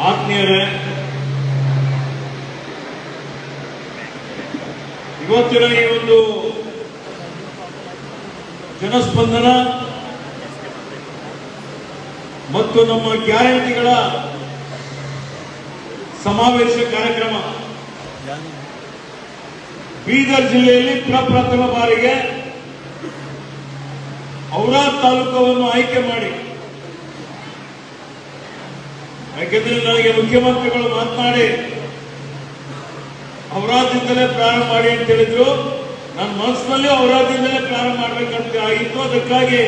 ಆತ್ಮೀಯರೇ, ಇವತ್ತಿನ ಈ ಒಂದು ಜನಸ್ಪಂದನ ಮತ್ತು ನಮ್ಮ ಗ್ಯಾರಂಟಿಗಳ ಸಮಾವೇಶ ಕಾರ್ಯಕ್ರಮ ಬೀದರ್ ಜಿಲ್ಲೆಯಲ್ಲಿ ಪ್ರಪ್ರಥಮ ಬಾರಿಗೆ ಔರಾದ್ ತಾಲೂಕವನ್ನು ಆಯ್ಕೆ ಮಾಡಿ, ಯಾಕೆಂದ್ರೆ ನನಗೆ ಮುಖ್ಯಮಂತ್ರಿಗಳು ಮಾತನಾಡಿ ಔರಾದಿಂದಲೇ ಪ್ರಾರಂಭ ಮಾಡಿ ಅಂತ ಹೇಳಿದ್ರು. ನನ್ನ ಮನಸ್ಸಿನಲ್ಲಿ ಔರಾದಿಂದಲೇ ಪ್ರಾರಂಭ ಮಾಡಬೇಕಂತ ಆಗಿತ್ತು. ಅದಕ್ಕಾಗಿ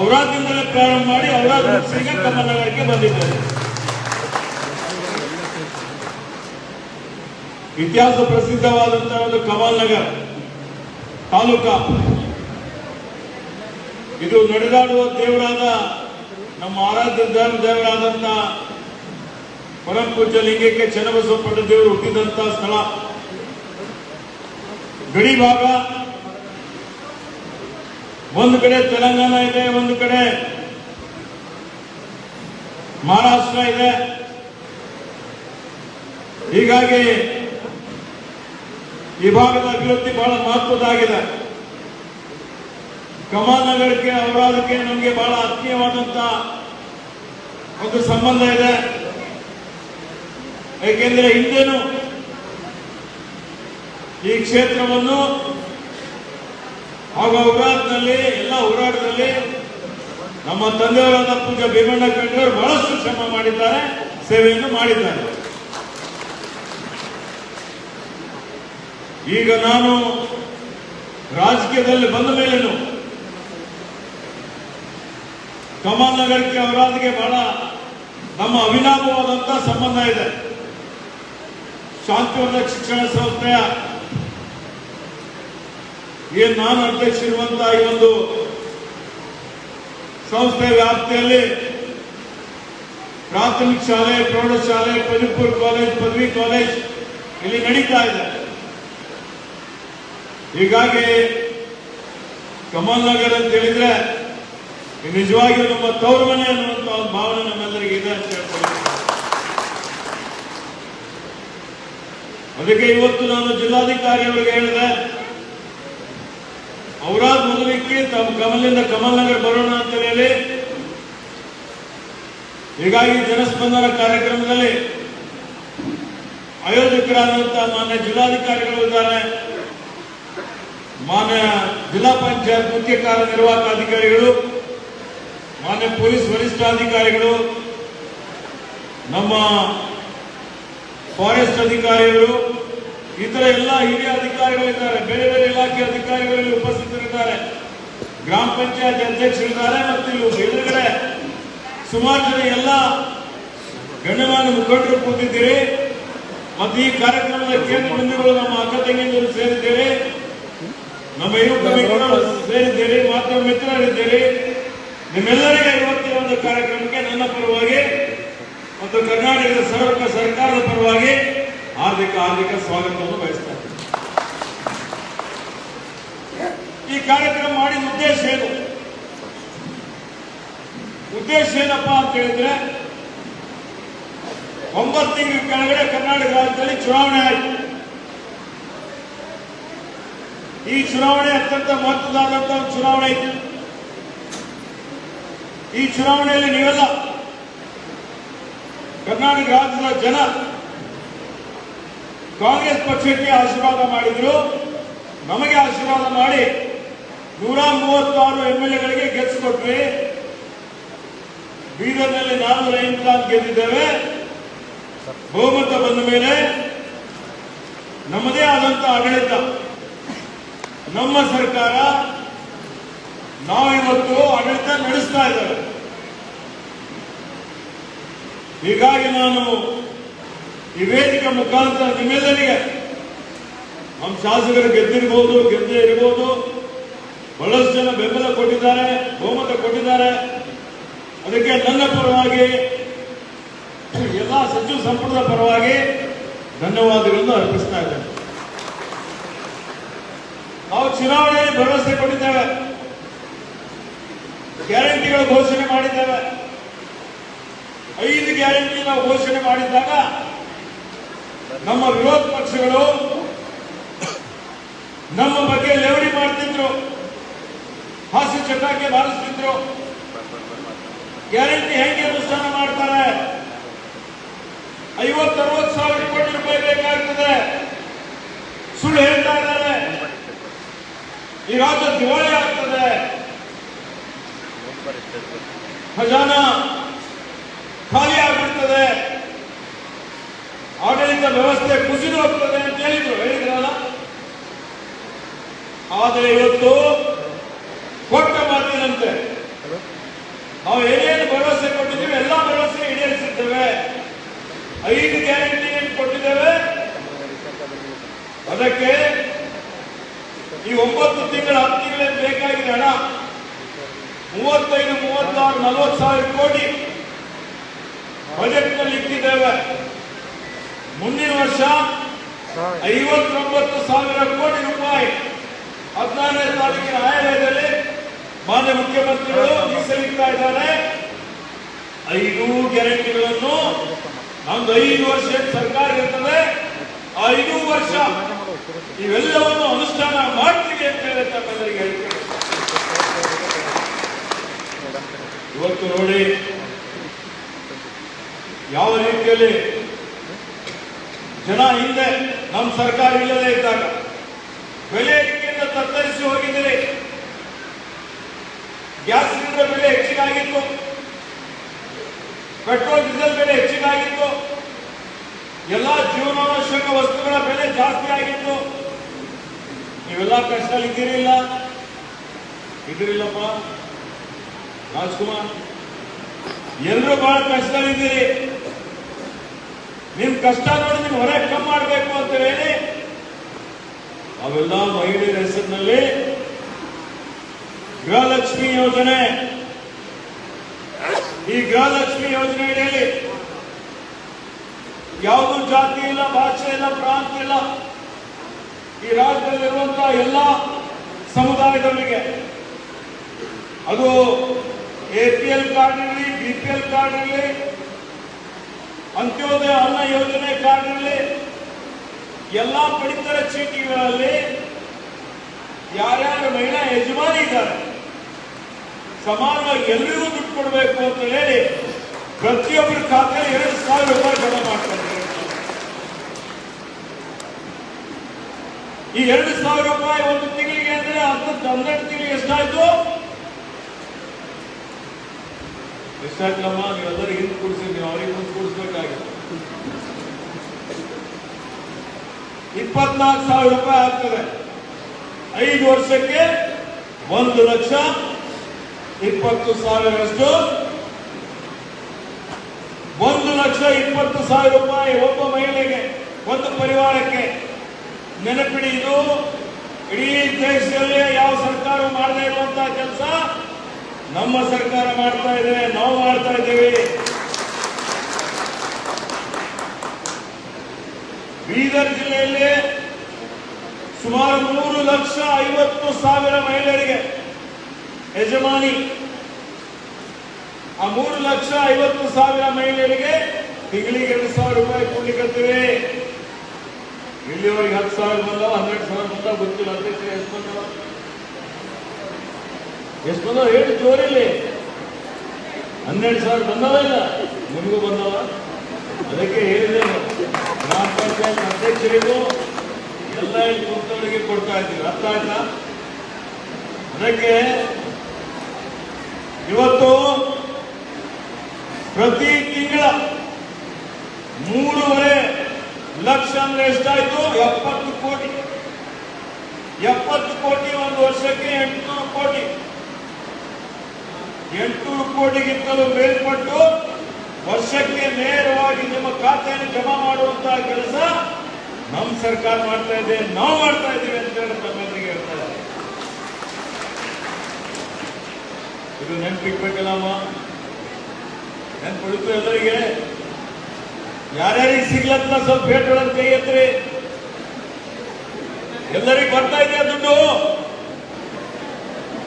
ಔರಾದಿಂದಲೇ ಪ್ರಾರಂಭ ಮಾಡಿ ಔರಾದ್ ಮುಗಿಸಿಗೆ ಕಮಲನಗರಕ್ಕೆ ಬಂದಿದ್ದಾರೆ. ಇತಿಹಾಸ ಪ್ರಸಿದ್ಧವಾದಂತಹ ಒಂದು ಕಮಲನಗರ ತಾಲೂಕಾ, ಇದು ನಡೆದಾಡುವ ದೇವರಾದ ನಮ್ಮ ಆರಾಧ್ಯ ದೇವರಾದಂತಹ ಪರಮ ಪೂಜ್ಯ ಲಿಂಗಕ್ಕೆ ಚನ್ನಬಸವಪಟ್ಟ ದೇವರು ಹುಟ್ಟಿದಂತಹ ಸ್ಥಳ. ಗಡಿ ಭಾಗ, ಒಂದು ಕಡೆ ತೆಲಂಗಾಣ ಇದೆ, ಒಂದು ಕಡೆ ಮಹಾರಾಷ್ಟ್ರ ಇದೆ. ಹೀಗಾಗಿ ಈ ಭಾಗದ ಅಭಿವೃದ್ಧಿ ಬಹಳ ಮಹತ್ವದಾಗಿದೆ. ಕಮಲನಗರಕ್ಕೆ ಔರಾದಕ್ಕೆ ನಮಗೆ ಬಹಳ ಆತ್ಮೀಯವಾದಂತಹ ಒಂದು ಸಂಬಂಧ ಇದೆ. ಏಕೆಂದರೆ ಹಿಂದೆನೂ ಈ ಕ್ಷೇತ್ರವನ್ನು ಹಾಗೂ ಔರಾದ್ನಲ್ಲಿ ಎಲ್ಲ ಹೋರಾಟದಲ್ಲಿ ನಮ್ಮ ತಂದೆಯವರಾದ ಪೂಜ್ಯ ಭೀಮಣ್ಣ ಕಂಡ್ರವರು ಬಹಳಷ್ಟು ಶ್ರಮ ಮಾಡಿದ್ದಾರೆ, ಸೇವೆಯನ್ನು ಮಾಡಿದ್ದಾರೆ. ಈಗ ನಾನು ರಾಜಕೀಯದಲ್ಲಿ ಬಂದ ಮೇಲೇನು ಕಮಲನಗರಕ್ಕೆ ಔರಾದ್ಗೆ ಬಹಳ ನಮ್ಮ ಅವಿನಾಭವಾದಂತಹ ಸಂಬಂಧ ಇದೆ. ಶಾಂತಿವರ್ಧಕ ಶಿಕ್ಷಣ ಸಂಸ್ಥೆಯ ಏನು ನಾನು ಅಧ್ಯಕ್ಷ ಇರುವಂತಹ ಈ ಒಂದು ಸಂಸ್ಥೆಯ ವ್ಯಾಪ್ತಿಯಲ್ಲಿ ಪ್ರಾಥಮಿಕ ಶಾಲೆ, ಪ್ರೌಢಶಾಲೆ, ಪದವಿಪೂರ್ವ ಕಾಲೇಜ್, ಪದವಿ ಕಾಲೇಜ್ ಇಲ್ಲಿ ನಡೀತಾ ಇದೆ. ಹೀಗಾಗಿ ಕಮಲನಗರ ಅಂತ ಹೇಳಿದ್ರೆ ನಿಜವಾಗಿಯೂ ನಮ್ಮ ತವರು ಮನೆ ಅನ್ನುವಂತ ಒಂದು ಭಾವನೆ ನಮ್ಮೆಲ್ಲರಿಗೆ ಇದೆ ಅಂತ ಹೇಳ್ತಾರೆ. ಅದಕ್ಕೆ ಇವತ್ತು ನಾನು ಜಿಲ್ಲಾಧಿಕಾರಿ ಅವರಿಗೆ ಹೇಳಿದೆ, ಔರಾದ್ ಮೊದಲಿಕ್ಕೆ ತಮ್ಮ ಕಮಲಿಂದ ಕಮಲನಗರ ಬರೋಣ ಅಂತ ಹೇಳಿ. ಹೀಗಾಗಿ ಜನಸ್ಪಂದನ ಕಾರ್ಯಕ್ರಮದಲ್ಲಿ ಆಯೋಜಕರಾದಂತಹ ಮಾನ್ಯ ಜಿಲ್ಲಾಧಿಕಾರಿಗಳು ಇದ್ದಾರೆ, ಮಾನ್ಯ ಜಿಲ್ಲಾ ಪಂಚಾಯತ್ ಮುಖ್ಯ ಕಾರ್ಯನಿರ್ವಾಹಕ ಅಧಿಕಾರಿಗಳು, ಮಾನ್ಯ ಪೊಲೀಸ್ ವರಿಷ್ಠಾಧಿಕಾರಿಗಳು, ನಮ್ಮ ಫಾರೆಸ್ಟ್ ಅಧಿಕಾರಿಗಳು, ಇತರ ಎಲ್ಲ ಹಿರಿಯ ಅಧಿಕಾರಿಗಳಿದ್ದಾರೆ, ಬೇರೆ ಬೇರೆ ಇಲಾಖೆ ಅಧಿಕಾರಿಗಳಲ್ಲಿ ಉಪಸ್ಥಿತರಿದ್ದಾರೆ, ಗ್ರಾಮ ಪಂಚಾಯತ್ ಅಧ್ಯಕ್ಷರಿದ್ದಾರೆ ಮತ್ತು ಇಲ್ಲಿ ಎದುರುಗಡೆ ಸುಮಾರು ಜನ ಎಲ್ಲ ಗಣ್ಯಮಾನ್ಯ ಮುಖಂಡರು ಕೂತಿದ್ದೀರಿ. ಮತ್ತು ಈ ಕಾರ್ಯಕ್ರಮದ ಕೇಂದ್ರ ಬಿಂದುಗಳು ನಮ್ಮ ಅಕ್ಕ ತಂಗಿಯರು ಸೇರಿದ್ದೀರಿ, ನಮ್ಮ ಯುವಕ ಮಿತ್ರರು ಸೇರಿದ್ದೀರಿ, ಮಾಧ್ಯಮ ಮಿತ್ರರಿದ್ದೀರಿ. ನಿಮ್ಮೆಲ್ಲರಿಗೆ ಇವತ್ತಿನ ಒಂದು ಕಾರ್ಯಕ್ರಮಕ್ಕೆ ನನ್ನ ಪರವಾಗಿ ಮತ್ತು ಕರ್ನಾಟಕದ ಸರ್ಕಾರದ ಪರವಾಗಿ ಹಾರ್ದಿಕ ಸ್ವಾಗತವನ್ನು ಬಯಸ್ತಾ ಇದ್ದೀನಿ. ಈ ಕಾರ್ಯಕ್ರಮ ಮಾಡಿದ ಉದ್ದೇಶ ಏನು? ಉದ್ದೇಶ ಏನಪ್ಪಾ ಅಂತ ಹೇಳಿದ್ರೆ, 9 ತಿಂಗಳ ಕೆಳಗಡೆ ಕರ್ನಾಟಕ ರಾಜ್ಯದಲ್ಲಿ ಚುನಾವಣೆ ಆಯಿತು. ಈ ಚುನಾವಣೆ ಅತ್ಯಂತ ಮಹತ್ವದಾದಂತಹ ಚುನಾವಣೆ ಇತ್ತು. ಈ ಚುನಾವಣೆಯಲ್ಲಿ ನೀವೆಲ್ಲ ಕರ್ನಾಟಕ ರಾಜ್ಯದ ಜನ ಕಾಂಗ್ರೆಸ್ ಪಕ್ಷಕ್ಕೆ ಆಶೀರ್ವಾದ ಮಾಡಿದ್ರು, ನಮಗೆ ಆಶೀರ್ವಾದ ಮಾಡಿ 136 MLAಗಳಿಗೆ ಗೆಲ್ಲಿಸಿಕೊಟ್ವಿ. ಬೀದರ್ನಲ್ಲಿ 408 ಗೆದ್ದಿದ್ದೇವೆ. ಬಹುಮತ ಬಂದ ಮೇಲೆ ನಮ್ಮದೇ ಆದಂತಹ ಆಡಳಿತ, ನಮ್ಮ ಸರ್ಕಾರ, ನಾವಿವತ್ತು ಆಡಳಿತ ನಡೆಸ್ತಾ ಇದ್ದೇವೆ. ಹೀಗಾಗಿ ನಾನು ಈ ವೇದಿಕೆ ಮುಖಾಂತರ ನಿಮ್ಮೆಲ್ಲರಿಗೆ, ನಮ್ಮ ಶಾಸಕರು ಗೆದ್ದಿರಬಹುದು, ಗೆದ್ದೇ ಇರಬಹುದು, ಬಹಳಷ್ಟು ಜನ ಬೆಂಬಲ ಕೊಟ್ಟಿದ್ದಾರೆ, ಬಹುಮತ ಕೊಟ್ಟಿದ್ದಾರೆ. ಅದಕ್ಕೆ ನನ್ನ ಪರವಾಗಿ, ಎಲ್ಲ ಸಚಿವ ಸಂಪುಟದ ಪರವಾಗಿ ಧನ್ಯವಾದಗಳನ್ನು ಅರ್ಪಿಸ್ತಾ ಇದ್ದೇನೆ. ನಾವು ಚುನಾವಣೆಯಲ್ಲಿ ಭರವಸೆ ಕೊಟ್ಟಿದ್ದೇವೆ, ಗ್ಯಾರಂಟಿಗಳ ಘೋಷಣೆ ಮಾಡಿದ್ದೇವೆ. 5 ಗ್ಯಾರಂಟಿ ನಾವು ಘೋಷಣೆ ಮಾಡಿದಾಗ ನಮ್ಮ ವಿರೋಧ ಪಕ್ಷಗಳು ನಮ್ಮ ಬಗ್ಗೆ ಲೇವಡಿ ಮಾಡ್ತಿದ್ರು, ಹಾಸ್ಯ ಚಟಾಕೆ ಬಾರಿಸ್ತಿದ್ರು. ಗ್ಯಾರಂಟಿ ಹೆಂಗೆ ಅನುಷ್ಠಾನ ಮಾಡ್ತಾರೆ? 50-60 ಸಾವಿರ ಕೋಟಿ ರೂಪಾಯಿ ಬೇಕಾಗ್ತದೆ. ಸುಳ್ಳು ಹೇಳ್ತಾ ಇದ್ದಾರೆ. ಈ ರಾಜ್ಯ ದಿವಾಳಿ ಆಗ್ತದೆ, ಖಜಾನಾ ಖಾಲಿ ಆಗ್ಬಿಡ್ತದೆ, ಆಡಳಿತ ವ್ಯವಸ್ಥೆ ಕುಸಿದು ಹೋಗ್ತದೆ ಅಂತ ಹೇಳಿದ್ರಲ್ಲ. ಆದರೆ ಇವತ್ತು ಕೊಟ್ಟ ಮಾತಿನಂತೆ ನಾವು ಏನೇನು ಭರವಸೆ ಕೊಟ್ಟಿದ್ದೀವಿ ಎಲ್ಲ ಭರವಸೆ ಈಡೇರಿಸಿದ್ದೇವೆ. 5 ಗ್ಯಾರಂಟಿ ಕೊಟ್ಟಿದ್ದೇವೆ. ಅದಕ್ಕೆ ಈ 9 ತಿಂಗಳ 10 ತಿಂಗಳೇನು ಬೇಕಾಗಿದೆ ಹಣ 35, 36, 40 ಸಾವಿರ ಕೋಟಿ ಬಜೆಟ್ ನಲ್ಲಿ ಇಟ್ಟಿದ್ದೇವೆ. ಮುಂದಿನ ವರ್ಷ 59 ಸಾವಿರ ಕೋಟಿ ರೂಪಾಯಿ 14ನೇ ತಾರೀಕಿನ ಆಯವ್ಯಯದಲ್ಲಿ ಮಾನ್ಯ ಮುಖ್ಯಮಂತ್ರಿಗಳು ಮೀಸಲಿಡ್ತಾ ಇದ್ದಾರೆ. 5 ಗ್ಯಾರಂಟಿಗಳನ್ನು ನಮ್ದು 5 ವರ್ಷ ಸರ್ಕಾರ ಇರ್ತದೆ, 5 ವರ್ಷ ಇವೆಲ್ಲವನ್ನು ಅನುಷ್ಠಾನ ಮಾಡ್ತೀವಿ ಅಂತ ಹೇಳಿ ತಮ್ಮೆಲ್ಲರಿಗೆ ಹೇಳ್ತೇವೆ. ಇವತ್ತು ನೋಡಿ ಯಾವ ರೀತಿಯಲ್ಲಿ ಜನ ಹಿಂದೆ ನಮ್ಮ ಸರ್ಕಾರ ಇಲ್ಲದೆ ಇದ್ದಾಗ ಬೆಲೆ ಏರಿಕೆಯಿಂದ ತತ್ತರಿಸಿ ಹೋಗಿದ್ದೀರಿ. ಗ್ಯಾಸ್ ಸಿಲಿಂಡರ್ ಬೆಲೆ ಹೆಚ್ಚಿಗಾಗಿತ್ತು, ಪೆಟ್ರೋಲ್ ಡೀಸೆಲ್ ಬೆಲೆ ಹೆಚ್ಚಿಗಾಗಿತ್ತು, ಎಲ್ಲಾ ಜೀವನಾವಶ್ಯಕ ವಸ್ತುಗಳ ಬೆಲೆ ಜಾಸ್ತಿ ಆಗಿತ್ತು. ನೀವೆಲ್ಲ ಕಷ್ಟದಲ್ಲಿ ಇದ್ದೀರಿಲ್ಲ? ಇದ್ದೀರಿಲ್ಲಪ್ಪ ರಾಜ್ಕುಮಾರ್? ಎಲ್ಲರೂ ಬಹಳ ಕಷ್ಟದಲ್ಲಿದ್ದೀರಿ. ನಿಮ್ ಕಷ್ಟ ನೋಡಿ ನಿಮ್ ಹೊರೆ ಕಮ್ಮಿ ಮಾಡಬೇಕು ಅಂತ ಹೇಳಿ ಅವೆಲ್ಲ ಮಹಿಳೆಯರ ಹೆಸರಿನಲ್ಲಿ ಗೃಹಲಕ್ಷ್ಮಿ ಯೋಜನೆ, ಈ ಗೃಹಲಕ್ಷ್ಮಿ ಯೋಜನೆ ಅಡಿಯಲ್ಲಿ ಯಾವುದೂ ಜಾತಿ ಇಲ್ಲ, ಭಾಷೆ ಇಲ್ಲ, ಪ್ರಾಂತ ಇಲ್ಲ, ಈ ರಾಜ್ಯದಲ್ಲಿರುವಂತಹ ಎಲ್ಲ ಸಮುದಾಯದವರಿಗೆ, ಅದು APL ಕಾರ್ಡ್ ಇರಲಿ, BPL ಕಾರ್ಡ್ ಇರಲಿ, ಅಂತ್ಯೋದಯ ಅನ್ನ ಯೋಜನೆ ಕಾರ್ಡ್ ಇರಲಿ, ಎಲ್ಲಾ ಪಡಿತರ ಚೀಟಿಗಳಲ್ಲಿ ಯಾರ್ಯಾರು ಮಹಿಳಾ ಯಜಮಾನಿ ಇದ್ದಾರೆ ಸಮಾನವಾಗಿ ಎಲ್ರಿಗೂ ದುಡ್ಡು ಕೊಡಬೇಕು ಅಂತ ಹೇಳಿ ಪ್ರತಿಯೊಬ್ಬರ ಖಾತೆಯಲ್ಲಿ 2,000 ರೂಪಾಯಿ ಜಮಾ ಮಾಡ್ತಾರೆ. ಈ 2,000 ರೂಪಾಯಿ ಒಂದು ತಿಂಗಳಿಗೆ ಅಂದ್ರೆ 12 ತಿಂಗಳಿಗೆ ಎಷ್ಟಾಯ್ತು? ಎಷ್ಟಾಯ್ತಲ್ಲಮ್ಮ? ನೀವೆಲ್ಲರೂ ಹಿಂದೆ ಕೂಡಿಸಿದ್ರಿ, ಅವ್ರಿಗೆ ಮುಂದೆ ಕೂಡಿಸ್ಬೇಕಾಗಿತ್ತು. 24,000 ರೂಪಾಯಿ ಆಗ್ತದೆ. 5 ವರ್ಷಕ್ಕೆ 1,20,000 1,20,000 ರೂಪಾಯಿ ಒಬ್ಬ ಮಹಿಳೆಗೆ, ಒಂದು ಪರಿವಾರಕ್ಕೆ. ನೆನಪಿಡಿ, ಇದು ಇಡೀ ದೇಶದಲ್ಲಿ ಯಾವ ಸರ್ಕಾರ ಮಾಡದೇ ಇರುವಂತಹ ಕೆಲಸ ನಮ್ಮ ಸರ್ಕಾರ ಮಾಡ್ತಾ ಇದೆ, ನಾವು ಮಾಡ್ತಾ ಇದ್ದೇವೆ. ಬೀದರ್ ಜಿಲ್ಲೆಯಲ್ಲಿ ಸುಮಾರು 3,50,000 ಮಹಿಳೆಯರಿಗೆ ಯಜಮಾನಿ. ಆ 3,50,000 ಮಹಿಳೆಯರಿಗೆ ತಿಂಗಳಿಗೆ 2,000 ರೂಪಾಯಿ ಕೊಡ್ಲಿಕ್ಕಂತೀವಿ. ಇಲ್ಲಿವರೆಗೆ 10,000 ಬಂದವ, 12,000 ಬಂದವ, ಗೊತ್ತಿಲ್ಲ. ಅಧ್ಯಕ್ಷ ಎಷ್ಟು ಬಂದವ? ಎಷ್ಟು ಬಂದವ ಹೇಳಿ ಜೋರಿಲ್ಲಿ. 12,000 ಬಂದವ ಇಲ್ಲ? ನಿಮಗೂ ಬಂದವ? ಅದಕ್ಕೆ ಹೇಳಿದೆ, ಗ್ರಾಮ ಪಂಚಾಯತ್ ಅಧ್ಯಕ್ಷರಿಗೂ ಎಲ್ಲ ಇಲ್ಲಿ ಕೂತವರಿಗೆ ಕೊಡ್ತಾ ಇದ್ದೀವಿ. ಅರ್ಥ ಆಯ್ತಾ? ಅದಕ್ಕೆ ಇವತ್ತು ಪ್ರತಿ ತಿಂಗಳ 3.5 ಲಕ್ಷ ಅಂದ್ರೆ ಎಷ್ಟಾಯ್ತು? 70 ಕೋಟಿ. 70 ಕೋಟಿ ಒಂದು ವರ್ಷಕ್ಕೆ 800 ಕೋಟಿ. 800 ಕೋಟಿಗಿಂತಲೂ ಮೇಲ್ಪಟ್ಟು ವರ್ಷಕ್ಕೆ ನೇರವಾಗಿ ನಿಮ್ಮ ಖಾತೆಯನ್ನು ಜಮಾ ಮಾಡುವಂತಹ ಕೆಲಸ ನಮ್ಮ ಸರ್ಕಾರ ಮಾಡ್ತಾ ಇದೆ, ನಾವು ಮಾಡ್ತಾ ಇದ್ದೀವಿ ಅಂತ ಹೇಳಿ ತಮ್ಮೆಲ್ಲರಿಗೆ ಹೇಳ್ತಾ ಇದ್ದಾರೆ. ಇದು ನೆನ್ಪಿಡ್ಬೇಕಲ್ಲಮ್ಮ? ನೆನ್ಪಿಡ್ತು ಎಲ್ಲರಿಗೆ? ಯಾರ್ಯಾರಿಗೆ ಸಿಗ್ಲತ್ತ ಸ್ವಲ್ಪ ಭೇಟೊಳಗೆ ಕೈ ಎತ್ತರಿ. ಎಲ್ಲರಿಗೆ ಬರ್ತಾ ಇದೆಯಾ ದುಡ್ಡು?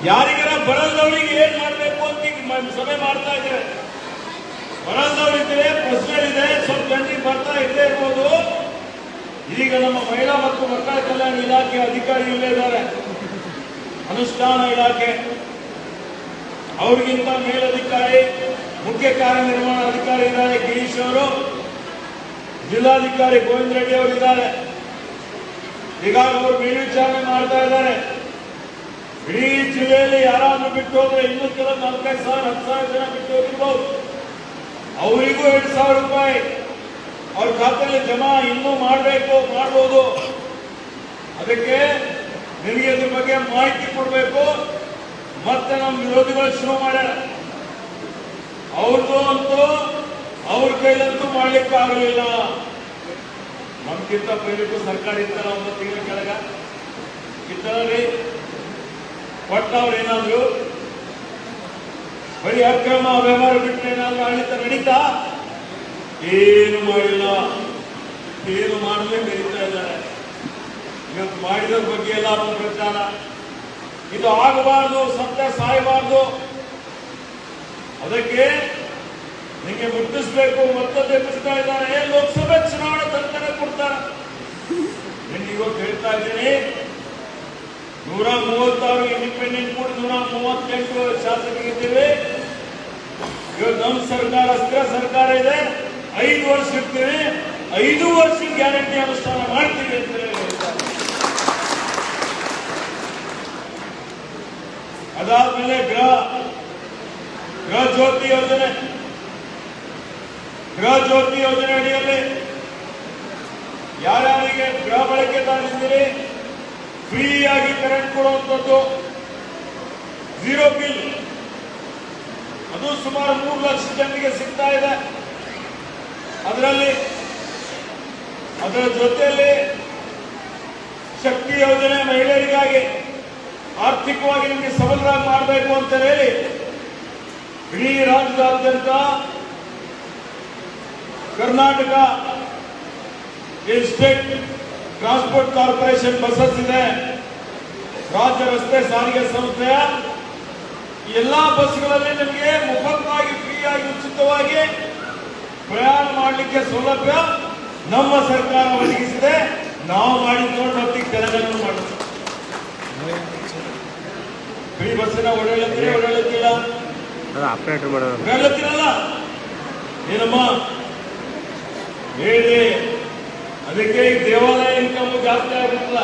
ಯಾರಿಗಾರ ಬರಲ್ದವ್ರಿಗೆ ಏನ್ ಮಾಡ್ಬೇಕು ಅಂತ ಈಗ ಸಭೆ ಮಾಡ್ತಾ ಇದ್ದೇವೆ. ಬರಲ್ದವ್ರಿದ್ರೆ ಈಗ ನಮ್ಮ ಮಹಿಳಾ ಮತ್ತು ಮಕ್ಕಳ ಕಲ್ಯಾಣ ಇಲಾಖೆ ಅಧಿಕಾರಿ ಇಲ್ಲೇ ಇದ್ದಾರೆ, ಅನುಷ್ಠಾನ ಇಲಾಖೆ, ಅವ್ರಿಗಿಂತ ಮೇಲಧಿಕಾರಿ ಮುಖ್ಯ ಕಾರ್ಯನಿರ್ವಹಣಾಧಿಕಾರಿ ಇದ್ದಾರೆ ಗಿರೀಶ್ ಅವರು, ಜಿಲ್ಲಾಧಿಕಾರಿ ಗೋವಿಂದ ರೆಡ್ಡಿ ಅವರು ಇದ್ದಾರೆ. ಈಗಾಗ ಅವರು ಮೇಲ್ವಿಚಾರಣೆ ಮಾಡ್ತಾ ಇದ್ದಾರೆ. ಇಡೀ ಜಿಲ್ಲೆಯಲ್ಲಿ ಯಾರಾದ್ರೂ ಬಿಟ್ಟು ಹೋದ್ರೆ ಇನ್ನೂ ಕೆಲವು 4,000 10,000 ಜನ ಬಿಟ್ಟು ಹೋಗಿರ್ಬೋದು. ಅವರಿಗೂ 2,000 ರೂಪಾಯಿ ಅವ್ರ ಖಾತೆಯಲ್ಲಿ ಜಮಾ ಇನ್ನೂ ಮಾಡಬಹುದು. ಅದಕ್ಕೆ ನಿಮಗೆ ಇದ್ರ ಬಗ್ಗೆ ಮಾಹಿತಿ ಕೊಡಬೇಕು. ಮತ್ತೆ ನಮ್ಮ ವಿರೋಧಿಗಳು ಶುರು ಮಾಡ್ಯಾರ, ಅವ್ರದ್ದು ಅಂತೂ ಅವ್ರ ಕೈಲಂತೂ ಮಾಡ್ಲಿಕ್ಕೆ ಆಗಲಿಲ್ಲ. ನಮ್ಗಿಂತ ಪೈಲಕ್ಕೂ ಸರ್ಕಾರ ಇತ್ತಲ್ಲ, 9 ತಿಂಗಳ ಕೆಳಗ ಇತ್ತಲ್ರಿ, ಒಟ್ಟು ಅವ್ರು ಏನಾದ್ರು ಬರೀ ಅಕ್ರಮ ವ್ಯವಹಾರ ಬಿಟ್ಟರೆ ಏನಾದ್ರು ಆಡಳಿತ ನಡೀತಾ? ಏನು ಮಾಡಿಲ್ಲ, ಏನು ಮಾಡಲೇ ಬೆರೀತಾ ಇದ್ದಾರೆ. ಇವತ್ತು ಮಾಡಿದ ಬಗ್ಗೆ ಎಲ್ಲ ಪ್ರಚಾರ, ಇದು ಆಗಬಾರ್ದು, ಸತ್ಯ ಸಾಯಬಾರ್ದು, ಅದಕ್ಕೆ ನಿಮಗೆ ಮುಟ್ಟಿಸ್ಬೇಕು, ಮತ್ತೊಂದು ಎಬ್ಬಿಸ್ತಾ ಇದ್ದಾರೆ. ಲೋಕಸಭೆ ಚುನಾವಣೆ ತಂತ್ರನೇ ಕೊಡ್ತಾರೆ. ನಿಮ್ಗೆ ಇವತ್ತು ಹೇಳ್ತಾ ಇದ್ದೀನಿ, 136 ಇಂಡಿಪೆಂಡೆಂಟ್ ಕೂಡ 138 ಶಾಸಕರಿದ್ದೇವೆ. ಇವತ್ತು ನಮ್ಮ ಸರ್ಕಾರ ಸ್ಥಿರ ಸರ್ಕಾರ ಇದೆ, 5 ವರ್ಷ ಇರ್ತೀವಿ, 5 ವರ್ಷ ಗ್ಯಾರಂಟಿ ಅನುಷ್ಠಾನ ಮಾಡ್ತೀವಿ ಅಂತ ಹೇಳ್ತಾರೆ. ಅದಾದ್ಮೇಲೆ ಗೃಹ ಜ್ಯೋತಿ ಯೋಜನೆ, ಗೃಹ ಜ್ಯೋತಿ ಯೋಜನೆ ಅಡಿಯಲ್ಲಿ ಯಾರ್ಯಾರಿಗೆ ಗೃಹ ಬಳಕೆದಾರರಿದ್ದೀರಿ ಫ್ರೀ ಆಗಿ ಕರೆಂಟ್ ಕೊಡುವಂಥದ್ದು, 0 ಬಿಲ್, ಅದು ಸುಮಾರು 3 ಲಕ್ಷ ಜನರಿಗೆ ಸಿಗ್ತಾ ಇದೆ. ಅದರ ಜೊತೆಯಲ್ಲಿ ಶಕ್ತಿ ಯೋಜನೆ ಮಹಿಳೆಯರಿಗಾಗಿ ಆರ್ಥಿಕವಾಗಿ ನಿಮಗೆ ಸಬಲರಾಗಿ ಮಾಡಬೇಕು ಅಂತ ಹೇಳಿ ಇಡೀ ರಾಜ್ಯದಾದ್ಯಂತ Karnataka state transport corporation buses ಇದೆ, ರಾಜ್ಯ ರಸ್ತೆ ಸಾರಿಗೆ ಸಂಸ್ಥೆಯ ಎಲ್ಲಾ ಬಸ್ಗಳಲ್ಲಿ ನಿಮಗೆ ಮುಫತ್ತಾಗಿ ಫ್ರೀಯಾಗಿ ಉಚಿತವಾಗಿ ಪ್ರಯಾಣ ಮಾಡಲಿಕ್ಕೆ ಸೌಲಭ್ಯ ನಮ್ಮ ಸರ್ಕಾರ ಒದಗಿಸಿದೆ. ನಾವು ಮಾಡಿದ್ ನೋಡಿ ಮತ್ತೆ ತೆಲಂಗಾಣ ಮಾಡುತ್ತೆ. ಫ್ರೀ ಬಸ್ಸಿನ ಓಡಾಡಲಿಲ್ಲ ಏನಮ್ಮ ಹೇಳಿ. ಅದಕ್ಕೆ ಈ ದೇವಾಲಯ ಇನ್ಕಮ್ ಜಾಸ್ತಿ ಆಗಿರಲ್ಲ,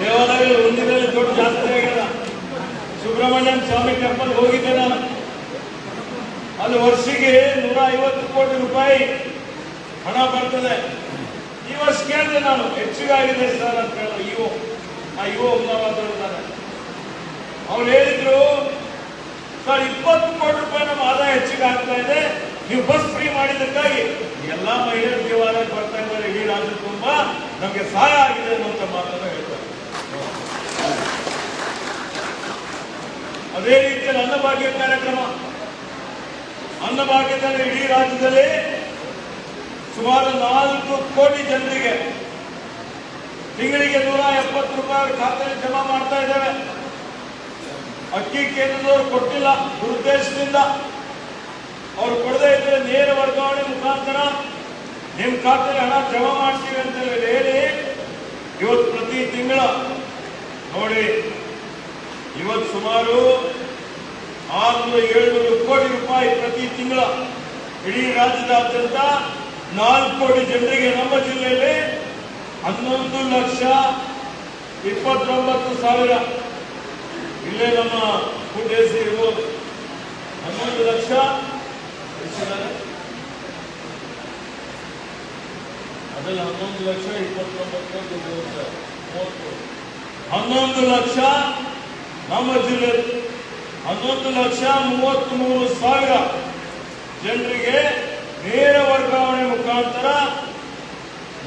ದೇವಾಲಯ ಒಂದಿನಲ್ಲಿ ದುಡ್ಡು ಜಾಸ್ತಿ ಆಗಿಲ್ಲ. ಸುಬ್ರಹ್ಮಣ್ಯಂ ಸ್ವಾಮಿ ಟೆಂಪಲ್ ಹೋಗಿದ್ದೆ ನಾನು, ಅಲ್ಲಿ ವರ್ಷಿಗೆ 150 ಕೋಟಿ ರೂಪಾಯಿ ಹಣ ಬರ್ತದೆ. ಈ ವರ್ಷ ಕೇಳಿದೆ ನಾನು, ಹೆಚ್ಚಿಗಾಗಿದೆ ಸರ್ ಅಂತ ಹೇಳಿದ್ರು. ಇಒ ಅಹಮದಾಬಾದ್ ಅವ್ರು ಹೇಳಿದ್ರು, ಸರ್ 20 ಕೋಟಿ ರೂಪಾಯಿ ನಮ್ಮ ಆದಾಯ ಹೆಚ್ಚಿಗೆ ಆಗ್ತಾ ಇದೆ, ನೀವು ಬಸ್ ಫ್ರೀ ಮಾಡಿದ್ದಕ್ಕಾಗಿ ಎಲ್ಲಾ ಮಹಿಳೆಯರು ದೇವಾಲಯಕ್ಕೆ ಬರ್ತಾ ಇದ್ದಾರೆ, ಇಡೀ ರಾಜ್ಯ ತುಂಬಾ ನಮ್ಗೆ ಸಹಾಯ ಆಗಿದೆ ಅನ್ನುವಂತ ಮಾತನ್ನು ಹೇಳ್ತಾರೆ. ಅದೇ ರೀತಿಯಲ್ಲಿ ಅನ್ನಭಾಗ್ಯ ಕಾರ್ಯಕ್ರಮ, ಅನ್ನಭಾಗ್ಯದಲ್ಲಿ ಇಡೀ ರಾಜ್ಯದಲ್ಲಿ ಸುಮಾರು 4 ಕೋಟಿ ಜನರಿಗೆ ತಿಂಗಳಿಗೆ 170 ರೂಪಾಯಿ ಖಾತೆಯಲ್ಲಿ ಜಮಾ ಮಾಡ್ತಾ ಇದ್ದೇವೆ. ಅಕ್ಕಿ ಕೇಂದ್ರದವರು ಕೊಟ್ಟಿಲ್ಲ ದುರುದ್ದೇಶದಿಂದ, ಅವ್ರು ಕೊಡದೇ ಇದ್ರೆ ನೇರ ವರ್ಗಾವಣೆ ಮುಖಾಂತರ ನಿಮ್ಮ ಖಾತೆಯಲ್ಲಿ ಹಣ ಜಮಾ ಮಾಡ್ತೀವಿ ಅಂತ ಹೇಳಿ ಇವತ್ತು ಪ್ರತಿ ತಿಂಗಳ ನೋಡಿ, ಇವತ್ತು ಸುಮಾರು 600-700 ಕೋಟಿ ರೂಪಾಯಿ ಪ್ರತಿ ತಿಂಗಳ ಇಡೀ ರಾಜ್ಯದಾದ್ಯಂತ 4 ಕೋಟಿ ಜನರಿಗೆ ನಮ್ಮ ಜಿಲ್ಲೆಯಲ್ಲಿ 11,29,000 ಇಲ್ಲೇ ನಮ್ಮ ಫುಡ್ ಎಸಿ ಇರ್ಬೋದು 11 ಲಕ್ಷ ಅದೆಲ್ಲ 11 ಲಕ್ಷ ನಮ್ಮ ಜಿಲ್ಲೆ 11,33,000 ಜನರಿಗೆ ನೇರ ವರ್ಗಾವಣೆ ಮುಖಾಂತರ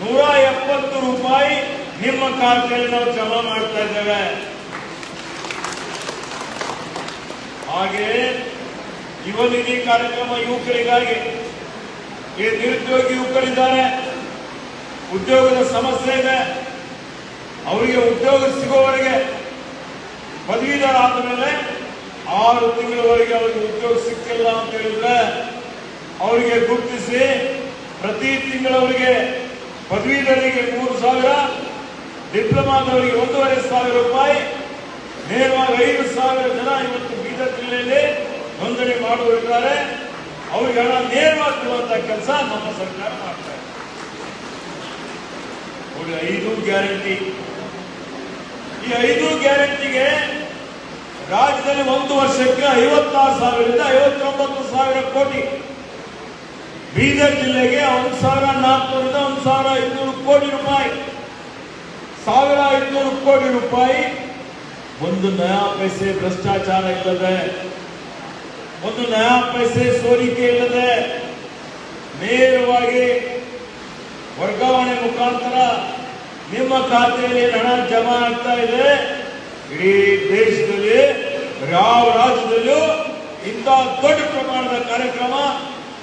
170 ರೂಪಾಯಿ ನಿಮ್ಮ ಖಾತೆಯಲ್ಲಿ ನಾವು ಜಮಾ ಮಾಡ್ತಾ ಇದ್ದೇವೆ. ಹಾಗೆ ಯುವ ನಿಧಿ ಕಾರ್ಯಕ್ರಮ ಯುವಕರಿಗಾಗಿ, ಈ ನಿರುದ್ಯೋಗಿ ಯುವಕರಿದ್ದಾರೆ, ಉದ್ಯೋಗದ ಸಮಸ್ಯೆ ಇದೆ, ಅವರಿಗೆ ಉದ್ಯೋಗ ಸಿಗುವವರೆಗೆ ಪದವೀಧರ ಆದ ಮೇಲೆ 6 ತಿಂಗಳವರೆಗೆ ಅವರಿಗೆ ಉದ್ಯೋಗ ಸಿಕ್ಕಿಲ್ಲ ಅಂತ ಹೇಳಿದ್ರೆ ಅವರಿಗೆ ಗುರುತಿಸಿ ಪ್ರತಿ ತಿಂಗಳವರಿಗೆ ಪದವೀಧರರಿಗೆ 3,000, ಡಿಪ್ಲೊಮಾದವರಿಗೆ 1,500 ರೂಪಾಯಿ, ನೇರವಾಗಿ 5,000 ಜನ ಇವತ್ತು ಬೀದರ್ ಜಿಲ್ಲೆಯಲ್ಲಿ ನೋಂದಣಿ ಮಾಡುವರಿದ್ದಾರೆ. ಅವರಿಗೆ ಹಣ ನೇರವಾಗಿ ಕೊಡುವಂತಹ ಕೆಲಸ ನಮ್ಮ ಸರ್ಕಾರ ಮಾಡ್ತಾ ಇದೆ. ನೋಡಿ, 5 ಗ್ಯಾರಂಟಿ. ಈ 5 ಗ್ಯಾರಂಟಿಗೆ ರಾಜ್ಯದಲ್ಲಿ ಒಂದು ವರ್ಷಕ್ಕೆ 56,000ರಿಂದ 59,000 ಕೋಟಿ, ಬೀದರ್ ಜಿಲ್ಲೆಗೆ 1,400ರಿಂದ 1,500 ಕೋಟಿ ರೂಪಾಯಿ, 1,500 ಕೋಟಿ ರೂಪಾಯಿ. ಒಂದು ನಯಾ ಪೈಸೆ ಭ್ರಷ್ಟಾಚಾರ ಇಲ್ಲದೆ, ಒಂದು ನಯಾ ಪೈಸೆ ಸೋರಿಕೆ ಇಲ್ಲದೆ ನೇರವಾಗಿ ವರ್ಗಾವಣೆ ಮುಖಾಂತರ ನಿಮ್ಮ ಖಾತೆಯಲ್ಲಿ ಹಣ ಜಮಾ ಆಗ್ತಾ ಇದೆ. ಇಡೀ ದೇಶದಲ್ಲಿ ಯಾವ ರಾಜ್ಯದಲ್ಲೂ ಇಂಥ ದೊಡ್ಡ ಪ್ರಮಾಣದ ಕಾರ್ಯಕ್ರಮ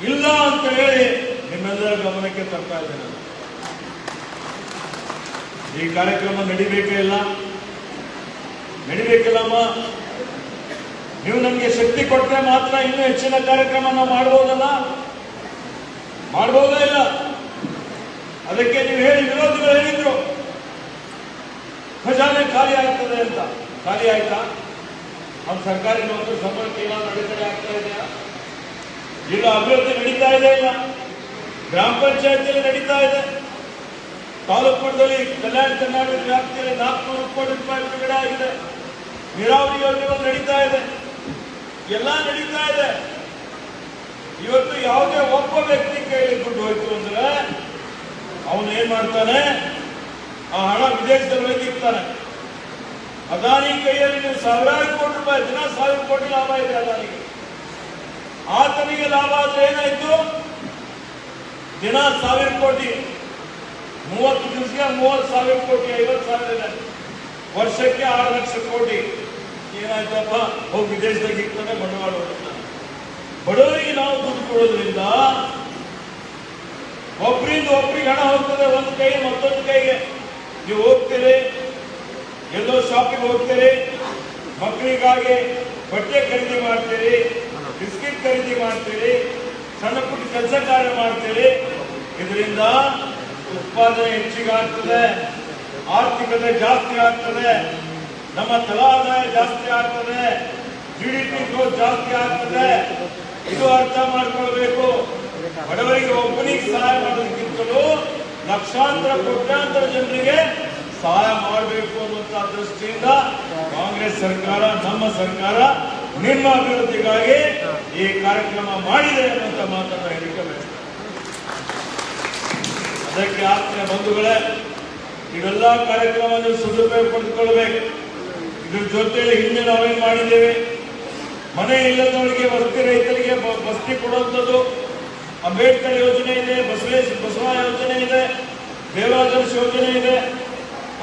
ಇಲ್ಲ ಅಂತ ಹೇಳಿ ನಿಮ್ಮೆಲ್ಲರ ಗಮನಕ್ಕೆ ತರ್ತಾ ಇದ್ದೇನೆ. ಈ ಕಾರ್ಯಕ್ರಮ ನಡಿಬೇಕೇ ಇಲ್ಲ, ನಡಿಬೇಕಿಲ್ಲಮ್ಮ. ನೀವು ನಮಗೆ ಶಕ್ತಿ ಕೊಟ್ಟರೆ ಮಾತ್ರ ಇನ್ನೂ ಹೆಚ್ಚಿನ ಕಾರ್ಯಕ್ರಮ ನಾವು ಮಾಡಬಹುದಲ್ಲ, ಮಾಡಬಹುದೇ ಇಲ್ಲ. ಅದಕ್ಕೆ ನೀವು ಹೇಳಿ, ವಿರೋಧಿಗಳು ಹೇಳಿದ್ರು ಖಜಾನೆ ಖಾಲಿ ಆಗ್ತದೆ ಅಂತ. ಖಾಲಿ ಆಯ್ತಾ? ನಮ್ಮ ಸರ್ಕಾರಿ ನೌಕರ ಸಂಬಳಕ್ಕೆ ಏನಾದ್ರು ಅಡೆತಡೆ ಆಗ್ತಾ ಇದೆಯಾ? ಇಲ್ಲ. ಅಭಿವೃದ್ಧಿ ನಡೀತಾ ಇದೆ ಇಲ್ಲ? ಗ್ರಾಮ ಪಂಚಾಯತಿಯಲ್ಲಿ ನಡೀತಾ ಇದೆ. ತಾಲೂಕು ಮಟ್ಟದಲ್ಲಿ ಕಲ್ಯಾಣ ಕರ್ನಾಟಕ ವ್ಯಾಪ್ತಿಯಲ್ಲಿ 400 ಕೋಟಿ ರೂಪಾಯಿ ಬಿಡುಗಡೆ ಆಗಿದೆ. ನೀರಾವರಿ ಯೋಜನೆಗಳು ನಡೀತಾ ಇದೆ, ಎಲ್ಲ ನಡೀತಾ ಇದೆ. ಇವತ್ತು ಯಾವುದೇ ಒಬ್ಬ ವ್ಯಕ್ತಿ ಕೈಯಲ್ಲಿ ದುಡ್ಡು ಹೋಯ್ತು ಅಂದ್ರೆ ಅವನು ಏನ್ ಮಾಡ್ತಾನೆ? ಆ ಹಣ ವಿದೇಶದಲ್ಲಿ ಒಯ್ದಿರ್ತಾನೆ. ಅದಾನಿ ಕೈಯಲ್ಲಿ ನೀವು ಸಾವಿರಾರು ಕೋಟಿ ರೂಪಾಯಿ, ದಿನ 1,000 ಕೋಟಿ ಲಾಭ ಇದೆ ಅದಾನಿಗೆ. ಆತನಿಗೆ ಲಾಭ ಆದ್ರೆ ಏನಾಯ್ತು? ದಿನ 1,000 ಕೋಟಿ, 30 ದಿವಸಕ್ಕೆ 30,000 ಕೋಟಿ, 50,000 ಇದೆ. ವರ್ಷಕ್ಕೆ 6 ಲಕ್ಷ ಕೋಟಿ. ಏನಾಯ್ತಪ್ಪ? ಹೋಗಿ ವಿದೇಶದಾಗ ಇರ್ತಾನೆ, ಬಂಡವಾಳ ಹೊಡಿತಾನೆ. ಬಡವರಿಗೆ ನಾವು ದುಡ್ಡು ಕೊಡೋದ್ರಿಂದ ಒಬ್ಬರಿಂದ ಒಬ್ಬರಿಗೆ ಹಣ ಹೋಗ್ತದೆ, ಒಂದು ಕೈ ಮತ್ತೊಂದು ಕೈಗೆ. ನೀವು ಹೋಗ್ತೀರಿ, ಎಲ್ಲೋ ಶಾಪಿಂಗ್ ಹೋಗ್ತೀರಿ, ಮಕ್ಕಳಿಗಾಗಿ ಬಟ್ಟೆ ಖರೀದಿ ಮಾಡ್ತೀರಿ, ಬಿಸ್ಕಿಟ್ ಖರೀದಿ ಮಾಡ್ತೀರಿ, ಸಣ್ಣ ಪುಟ್ಟ ಕೆಲಸ ಕಾರ್ಯ ಮಾಡ್ತೀರಿ. ಇದರಿಂದ ಉತ್ಪಾದನೆ ಹೆಚ್ಚಿಗೆ ಆಗ್ತದೆ, ಆರ್ಥಿಕತೆ ಜಾಸ್ತಿ ಆಗ್ತದೆ, ನಮ್ಮ ತಲಾದಾಯ ಜಾಸ್ತಿ ಆಗ್ತದೆ, GDP ಗ್ರೋತ್ ಜಾಸ್ತಿ ಆಗ್ತದೆ. ಇದು ಅರ್ಥ ಮಾಡ್ಕೊಳ್ಬೇಕು. ಬಡವರಿಗೆ ಒಬ್ಬನಿಗೆ ಸಹಾಯ ಮಾಡೋದಕ್ಕಿಂತಲೂ ಲಕ್ಷಾಂತರ ಕೋಟ್ಯಾಂತರ ಜನರಿಗೆ ಸಹಾಯ ಮಾಡಬೇಕು ಅನ್ನುವಂತಹ ದೃಷ್ಟಿಯಿಂದ ಕಾಂಗ್ರೆಸ್ ಸರ್ಕಾರ, ನಮ್ಮ ಸರ್ಕಾರ ನಿಮ್ಮ ಅಭಿವೃದ್ಧಿಗಾಗಿ ಈ ಕಾರ್ಯಕ್ರಮ ಮಾಡಿದೆ ಅನ್ನುವಂಥ ಮಾತನ್ನು ಹೇಳಿಕೆ ಬಯಸ್ತೇನೆ. ಅದಕ್ಕೆ ಆತ್ಮೀಯ ಬಂಧುಗಳೇ, ಇವೆಲ್ಲ ಕಾರ್ಯಕ್ರಮವನ್ನು ಸದುಪಯೋಗ ಪಡೆದುಕೊಳ್ಬೇಕು. ಇದ್ರ ಜೊತೆಯಲ್ಲಿ ಹಿಂದೆ ನಾವೇನ್ ಮಾಡಿದ್ದೇವೆ? ಮನೆ ಇಲ್ಲದವರಿಗೆ, ವಸತಿ ರೈತರಿಗೆ ಬಸ್ತಿ ಕೊಡುವಂಥದ್ದು, ಅಂಬೇಡ್ಕರ್ ಯೋಜನೆ ಇದೆ, ಬಸವ ಯೋಜನೆ ಇದೆ, ದೇವಾದರ್ಶ ಯೋಜನೆ ಇದೆ.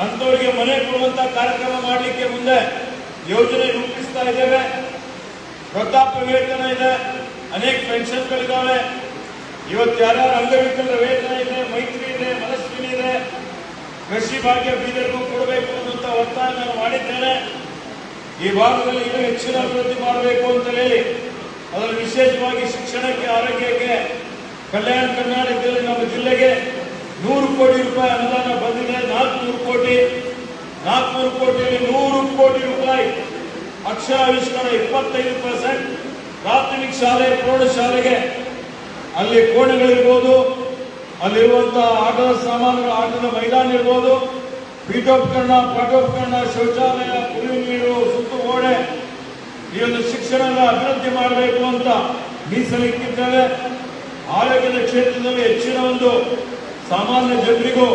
ಅಂಥವರಿಗೆ ಮನೆ ಕೊಡುವಂತ ಕಾರ್ಯಕ್ರಮ ಮಾಡಲಿಕ್ಕೆ ಮುಂದೆ ಯೋಜನೆ ರೂಪಿಸ್ತಾ ಇದ್ದೇವೆ. ವೃದ್ಧಾಪ್ಯ ವೇತನ ಇದೆ, ಅನೇಕ ಪೆನ್ಷನ್ಗಳಿದ್ದಾವೆ. ಇವತ್ತು ಯಾರ್ಯಾರು ಅಂಗವಿಕಲರ ವೇತನ ಇದೆ, ಮೈತ್ರಿ ಇದೆ, ಮನಸ್ವಿನಿ ಇದೆ. ಕೃಷಿ ಭಾಗ್ಯ ಬೀದರ್ಗೂ ಕೊಡಬೇಕು ಅನ್ನುವಂತ ಒತ್ತಾಯ ನಾನು ಮಾಡಿದ್ದೇನೆ. ಈ ಭಾಗದಲ್ಲಿ ಇನ್ನೂ ಹೆಚ್ಚಿನ ಅಭಿವೃದ್ಧಿ ಮಾಡಬೇಕು ಅಂತ ಹೇಳಿ, ಅದರಲ್ಲಿ ವಿಶೇಷವಾಗಿ ಶಿಕ್ಷಣಕ್ಕೆ, ಆರೋಗ್ಯಕ್ಕೆ, ಕಲ್ಯಾಣ ಕರ್ನಾಟಕದಲ್ಲಿ ನಮ್ಮ ಜಿಲ್ಲೆಗೆ 100 ಕೋಟಿ ರೂಪಾಯಿ ಅನುದಾನ ಬಂದಿದೆ. 400 ಕೋಟಿ, 400 ಕೋಟಿಯಲ್ಲಿ 100 ಕೋಟಿ ರೂಪಾಯಿ ಅಕ್ಷರಾವಿಷ್ಕಾರ 25%. ಪ್ರಾಥಮಿಕ ಶಾಲೆ, ಪ್ರೌಢಶಾಲೆಗೆ ಅಲ್ಲಿ ಕೋಣೆಗಳಿರ್ಬೋದು, ಅಲ್ಲಿರುವಂತಹ ಆಟದ ಸಾಮಾನುಗಳು, ಆಟದ ಮೈದಾನ ಇರ್ಬೋದು, ಪೀಠೋಪಕರಣ, ಪಾಠೋಪಕರಣ, ಶೌಚಾಲಯ, ಕುಡಿಯುವ ನೀರು, ಸುತ್ತು ಗೋಡೆ, ಈ ಒಂದು ಶಿಕ್ಷಣದ ಅಭಿವೃದ್ಧಿ ಮಾಡಬೇಕು ಅಂತ ಮೀಸಲಿಟ್ಟಿದ್ದೇವೆ. ಆರೋಗ್ಯದ ಕ್ಷೇತ್ರದಲ್ಲಿ ಹೆಚ್ಚಿನ ಒಂದು ಸಾಮಾನ್ಯ ಜನರಿಗೂ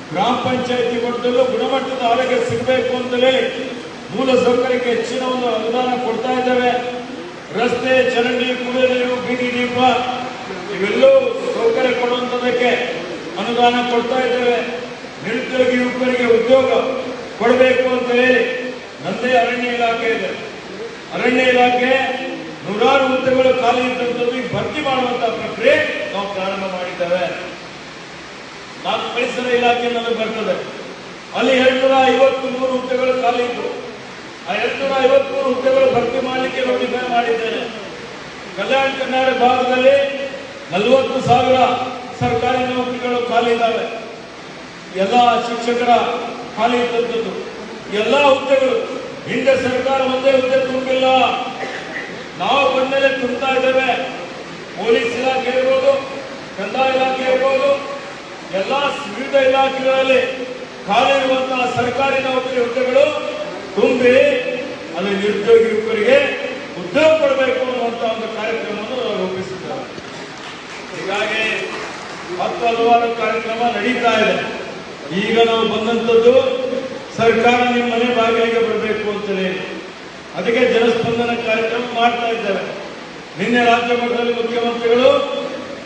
ಗ್ರಾಮ ಪಂಚಾಯತಿ ಮಟ್ಟದಲ್ಲೂ ಗುಣಮಟ್ಟದ ಆರೋಗ್ಯ ಸಿಗಬೇಕು ಅಂತಲೇ ಮೂಲ ಸೌಕರ್ಯಕ್ಕೆ ಹೆಚ್ಚಿನ ಒಂದು ಅನುದಾನ ಕೊಡ್ತಾ ಇದ್ದೇವೆ. ರಸ್ತೆ, ಚರಂಡಿ, ಕುಡಿಯುವ ನೀರು, ಬೀದಿ ದೀಪ ಇವೆಲ್ಲೂ ಸೌಕರ್ಯ ಕೊಡುವಂಥದ್ದಕ್ಕೆ ಅನುದಾನ ಕೊಡ್ತಾ ಇದ್ದೇವೆ. ನಿರುದ್ಯೋಗಿ ಯುವಕರಿಗೆ ಉದ್ಯೋಗ ಕೊಡಬೇಕು ಅಂತ ಹೇಳಿ ನಂದೇ ಅರಣ್ಯ ಇಲಾಖೆ ಇದೆ. ಅರಣ್ಯ ಇಲಾಖೆ ನೂರಾರು ಹುದ್ದೆಗಳು ಖಾಲಿ ಇದ್ದಂಥದ್ದು ಈಗ ಭರ್ತಿ ಮಾಡುವಂತಹ ಪ್ರಕ್ರಿಯೆ ನಾವು ಪ್ರಾರಂಭ ಮಾಡಿದ್ದೇವೆ. ನಾನು ಪರಿಸರ ಇಲಾಖೆ ನನಗೆ ಬರ್ತದೆ, ಅಲ್ಲಿ 253 ಹುದ್ದೆಗಳು ಖಾಲಿ ಇತ್ತು. ಆ 253 ಹುದ್ದೆಗಳು ಭರ್ತಿ ಮಾಡಲಿಕ್ಕೆ ನೋಟಿಫೈ ಮಾಡಿದ್ದೇನೆ. ಕಲ್ಯಾಣ ಕರ್ನಾಟಕ ಭಾಗದಲ್ಲಿ 40,000 ಸರ್ಕಾರಿ ನೌಕರಿಗಳು ಖಾಲಿ ಇದ್ದಾವೆ. ಎಲ್ಲ ಶಿಕ್ಷಕರ ಖಾಲಿ ಇದ್ದಂಥದ್ದು ಎಲ್ಲ ಹುದ್ದೆಗಳು ಹಿಂದೆ ಸರ್ಕಾರ ಒಂದೇ ಹುದ್ದೆ ತುಂಬಿಲ್ಲ, ನಾವು ಬಂದಮೇಲೆ ತುಂಬ್ತಾ ಇದ್ದೇವೆ. ಪೊಲೀಸ್ ಇಲಾಖೆ ಇರ್ಬೋದು, ಕಂದಾಯ ಇಲಾಖೆ ಇರ್ಬೋದು, ಎಲ್ಲ ವಿವಿಧ ಇಲಾಖೆಗಳಲ್ಲಿ ಖಾಲಿ ಇರುವಂತಹ ಸರ್ಕಾರಿ ನೌಕರಿ ಹುದ್ದೆಗಳು ತುಂಬಿ ಅಲ್ಲಿ ನಿರುದ್ಯೋಗಿ ಯುವಕರಿಗೆ ಉದ್ಯೋಗ ಕೊಡಬೇಕು ಅನ್ನುವಂತಹ ಒಂದು ಕಾರ್ಯಕ್ರಮವನ್ನು ನಾವು ರೂಪಿಸಿದ್ದೇವೆ. ಹೀಗಾಗಿ ಹಲವಾರು ಕಾರ್ಯಕ್ರಮ ನಡೀತಾ ಇದೆ. ಈಗ ನಾವು ಬಂದಂಥದ್ದು ಸರ್ಕಾರ ನಿಮ್ಮ ಮನೆ ಬಾಗಿಲಿಗೆ ಬರಬೇಕು ಅಂತಲೇ ಅದಕ್ಕೆ ಜನಸ್ಪಂದನ ಕಾರ್ಯಕ್ರಮ ಮಾಡ್ತಾ ಇದ್ದೇವೆ. ನಿನ್ನೆ ರಾಜ್ಯ ಮಟ್ಟದಲ್ಲಿ ಮುಖ್ಯಮಂತ್ರಿಗಳು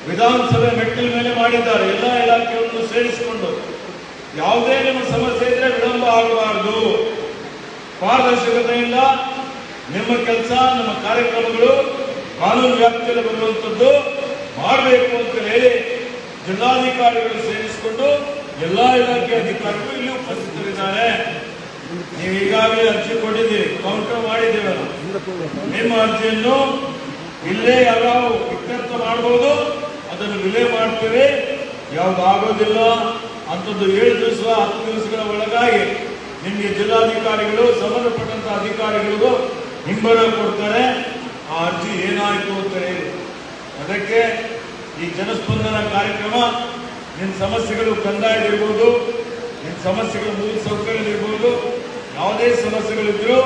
ವಿಧಾನಸಭೆ ಮೆಟ್ಟಿಲ ಮೇಲೆ ಮಾಡಿದ್ದಾರೆ. ಎಲ್ಲ ಇಲಾಖೆಗಳನ್ನು ಸೇರಿಸಿಕೊಂಡು ಯಾವುದೇ ನಿಮ್ಮ ಸಮಸ್ಯೆ ಇದ್ರೆ ವಿಳಂಬ ಆಗಬಾರದು, ಪಾರದರ್ಶಕತೆಯಿಂದ ನಿಮ್ಮ ಕೆಲಸ, ನಮ್ಮ ಕಾರ್ಯಕ್ರಮಗಳು ಕಾನೂನು ವ್ಯಾಪ್ತಿಯಲ್ಲಿ ಬರುವಂಥದ್ದು ಮಾಡಬೇಕು ಅಂತ ಹೇಳಿ ಜಿಲ್ಲಾಧಿಕಾರಿಗಳು ಸೇರಿಸಿಕೊಂಡು ಎಲ್ಲಾ ಇಲಾಖೆ ಅಧಿಕಾರಿಗಳು ಇಲ್ಲಿ ಉಪಸ್ಥಿತರಿದ್ದಾರೆ. ನೀವು ಈಗಾಗಲೇ ಅರ್ಜಿ ಕೊಟ್ಟಿದ್ದೀರಿ, ಕೌಂಟರ್ ಮಾಡಿದ್ದೇವೆ. ನಿಮ್ಮ ಅರ್ಜಿಯನ್ನು ಇಲ್ಲೇ ಯಾವ ಇತ್ಯರ್ಥ ಮಾಡಬಹುದು, ಅದನ್ನು ವಿಲೇ ಮಾಡ್ತೇವೆ. ಯಾವ್ದು ಆಗೋದಿಲ್ಲ ಅಂಥದ್ದು 7 ದಿವಸ 10 ದಿವಸಗಳ ಒಳಗಾಗಿ ನಿಮಗೆ ಜಿಲ್ಲಾಧಿಕಾರಿಗಳು ಸಂಬಂಧಪಟ್ಟಂತ ಅಧಿಕಾರಿಗಳಿಗೂ ಹಿಂಬರ ಕೊಡ್ತಾರೆ. ಆ ಅರ್ಜಿ ಏನಾಯ್ತು ಅಂತ ಹೇಳಿ ಅದಕ್ಕೆ ಈ ಜನಸ್ಪಂದನ ಕಾರ್ಯಕ್ರಮ ನಿಮ್ಮ ಸಮಸ್ಯೆಗಳು ಕಂದಾಯದಿರ್ಬೋದು, ನಿಮ್ಮ ಸಮಸ್ಯೆಗಳು ಮೂಲ ಸೌಕರ್ಯದಿರ್ಬೋದು, ಯಾವುದೇ ಸಮಸ್ಯೆಗಳಿದ್ರು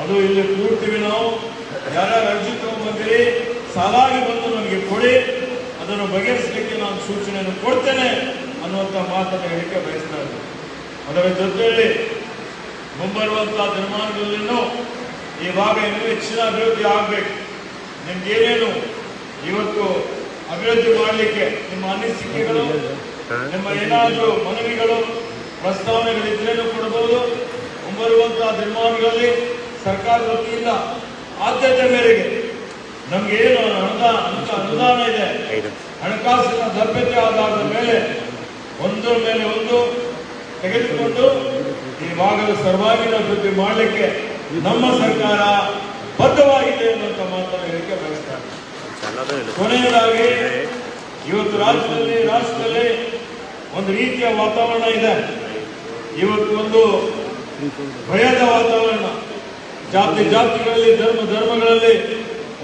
ಅದು ಇಲ್ಲಿ ಕೂಡ್ತೀವಿ. ನಾವು ಯಾರ್ಯಾರು ಅರ್ಜಿ ತಗೊಂಡ್ಬಂದಿರಿ ಸಾಲಾಗಿ ಬಂದು ನನಗೆ ಕೊಡಿ, ಅದನ್ನು ಬಗೆಹರಿಸಲಿಕ್ಕೆ ನಾನು ಸೂಚನೆಯನ್ನು ಕೊಡ್ತೇನೆ ಅನ್ನುವಂಥ ಮಾತನ್ನು ಹೇಳಿಕೆ ಬಯಸ್ತಾ ಇದ್ದೀನಿ. ಅದರ ಜೊತೆಯಲ್ಲಿ ಮುಂಬರುವಂತಹ ದಿನಮಾನಗಳಲ್ಲಿನೂ ಈ ಭಾಗ ಇನ್ನೂ ಹೆಚ್ಚಿನ ಅಭಿವೃದ್ಧಿ ಆಗಬೇಕು. ನಿಮ್ಗೇನೇನು ಇವತ್ತು ಅಭಿವೃದ್ಧಿ ಮಾಡಲಿಕ್ಕೆ ನಿಮ್ಮ ಅನಿಸಿಕೆಗಳು, ನಿಮ್ಮ ಏನಾದರೂ ಮನವಿಗಳು, ಪ್ರಸ್ತಾವನೆಗಳಿದ್ರೇನು ಕೊಡಬಹುದು. ಮುಂಬರುವಂತಹ ದಿನಮಾನಗಳಲ್ಲಿ ಸರ್ಕಾರದ ವತಿಯಿಂದ ಆದ್ಯತೆ ಮೇರೆಗೆ ನಮ್ಗೆ ಏನು ಅನುದಾನ ಇದೆ, ಹಣಕಾಸಿನ ಲಭ್ಯತೆ ಆಧಾರದ ಮೇಲೆ ಒಂದರ ಮೇಲೆ ಒಂದು ತೆಗೆದುಕೊಂಡು ಈ ಭಾಗದ ಸರ್ವಾಂಗೀಣ ಅಭಿವೃದ್ಧಿ ಮಾಡಲಿಕ್ಕೆ ನಮ್ಮ ಸರ್ಕಾರ ಬದ್ಧವಾಗಿದೆ ಅನ್ನುವಂಥ ಮಾತನ್ನು ಹೇಳಿಕೆ ಬಯಸ್ತಾರೆ. ಕೊನೆಯದಾಗಿ ಇವತ್ತು ರಾಷ್ಟ್ರದಲ್ಲಿ ಒಂದು ರೀತಿಯ ವಾತಾವರಣ ಇದೆ. ಇವತ್ತು ಒಂದು ಭಯದ ವಾತಾವರಣ, ಜಾತಿಗಳಲ್ಲಿ ಧರ್ಮಗಳಲ್ಲಿ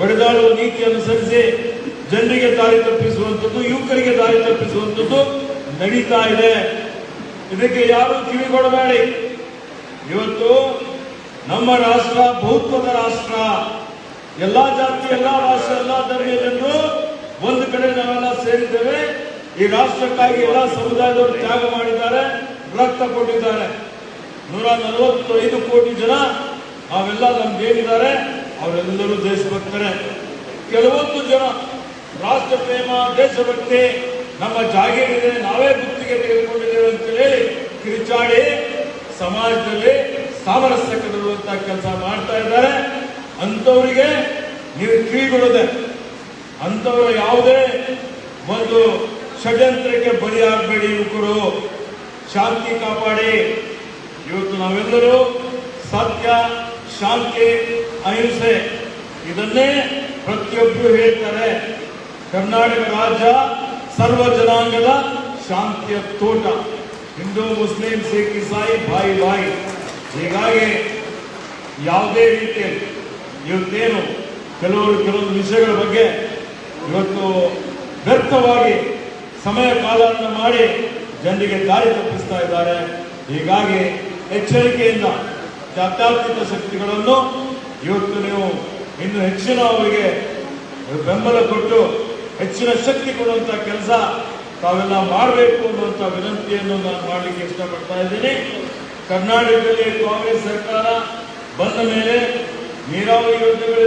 ಒಡೆದಾಡುವ ನೀತಿ ಅನುಸರಿಸಿ ಜನರಿಗೆ ದಾರಿ ತಪ್ಪಿಸುವಂಥದ್ದು, ಯುವಕರಿಗೆ ದಾರಿ ತಪ್ಪಿಸುವಂಥದ್ದು ನಡೀತಾ ಇದೆ. ಇದಕ್ಕೆ ಯಾರು ಕಿವಿಗೊಡಬೇಡಿ. ಇವತ್ತು ನಮ್ಮ ರಾಷ್ಟ್ರ ಬಹುತ್ವದ ರಾಷ್ಟ್ರ. ಎಲ್ಲಾ ಜಾತಿ, ಎಲ್ಲಾ ಭಾಷೆ, ಎಲ್ಲಾ ಧರ್ಮೀಯ ಜನರು ಒಂದು ಕಡೆ ನಾವೆಲ್ಲ ಸೇರಿದ್ದೇವೆ. ಈ ರಾಷ್ಟ್ರಕ್ಕಾಗಿ ಎಲ್ಲ ಸಮುದಾಯದವರು ತ್ಯಾಗ ಮಾಡಿದ್ದಾರೆ, ರಕ್ತ ಕೊಟ್ಟಿದ್ದಾರೆ. 145 ಕೋಟಿ ಜನ ನಾವೆಲ್ಲ ನಮ್ಗೇನಿದ್ದಾರೆ ಅವರೆಲ್ಲರೂ ದೇಶಭಕ್ತರೇ. ಕೆಲವೊಂದು ಜನ ರಾಷ್ಟ್ರ ಪ್ರೇಮ, ದೇಶಭಕ್ತಿ, ನಮ್ಮ ಜಾಗೀರಿದೆ, ನಾವೇ ಗುತ್ತಿಗೆ ತೆಗೆದುಕೊಂಡಿದ್ದೇವೆ ಅಂತ ಹೇಳಿ ಕಿರಿಚಾಡಿ ಸಮಾಜದಲ್ಲಿ ಸಾಮರಸ್ಯ ಕದಡುವಂತ ಕೆಲಸ ಮಾಡ್ತಾ ಇದ್ದಾರೆ. ಅಂಥವರಿಗೆ ನೀವು ಕಿವಿಗೊಡದೆ, ಅಂಥವರ ಯಾವುದೇ ಒಂದು ಷಡ್ಯಂತ್ರಕ್ಕೆ ಬಲಿಯಾಗಬೇಡಿ. ಯುವಕರು ಶಾಂತಿ ಕಾಪಾಡಿ. ಇವತ್ತು ನಾವೆಲ್ಲರೂ ಸತ್ಯ, ಶಾಂತಿ, ಅಹಿಂಸೆ ಇದನ್ನೇ ಪ್ರತಿಯೊಬ್ಬರು ಹೇಳ್ತಾರೆ. ಕರ್ನಾಟಕ ರಾಜ್ಯ ಸರ್ವ ಜನಾಂಗದ ಶಾಂತಿಯ ತೋಟ. ಹಿಂದೂ, ಮುಸ್ಲಿಂ, ಸಿಖ್, ಇಸಾಯಿ ಬಾಯಿ. ಹೀಗಾಗಿ ಯಾವುದೇ ರೀತಿಯಲ್ಲಿ ಇವತ್ತೇನು ಕೆಲವೊಂದು ವಿಷಯಗಳ ಬಗ್ಗೆ ಇವತ್ತು ವ್ಯರ್ಥವಾಗಿ ಸಮಯ ಕಾಲವನ್ನು ಮಾಡಿ ಜನರಿಗೆ ದಾರಿ ತಪ್ಪಿಸ್ತಾ ಇದ್ದಾರೆ. ಹೀಗಾಗಿ ಎಚ್ಚರಿಕೆಯಿಂದ ಜಾತ್ಯತೀತ ಶಕ್ತಿಗಳನ್ನು ಇವತ್ತು ನೀವು ಇನ್ನು ಹೆಚ್ಚಿನ ಅವರಿಗೆ ಬೆಂಬಲ ಕೊಟ್ಟು ಹೆಚ್ಚಿನ ಶಕ್ತಿ ಕೊಡುವಂತ ಕೆಲಸ ತಾವೆಲ್ಲ ಮಾಡಬೇಕು ಅನ್ನುವಂಥ ವಿನಂತಿಯನ್ನು ನಾನು ಮಾಡಲಿಕ್ಕೆ ಇಷ್ಟಪಡ್ತಾ ಇದ್ದೀನಿ. ಕರ್ನಾಟಕದಲ್ಲಿ ಕಾಂಗ್ರೆಸ್ ಸರ್ಕಾರ ಬಂದ ಮೇಲೆ ನೀರಾವರಿ ಯೋಜನೆಗಳು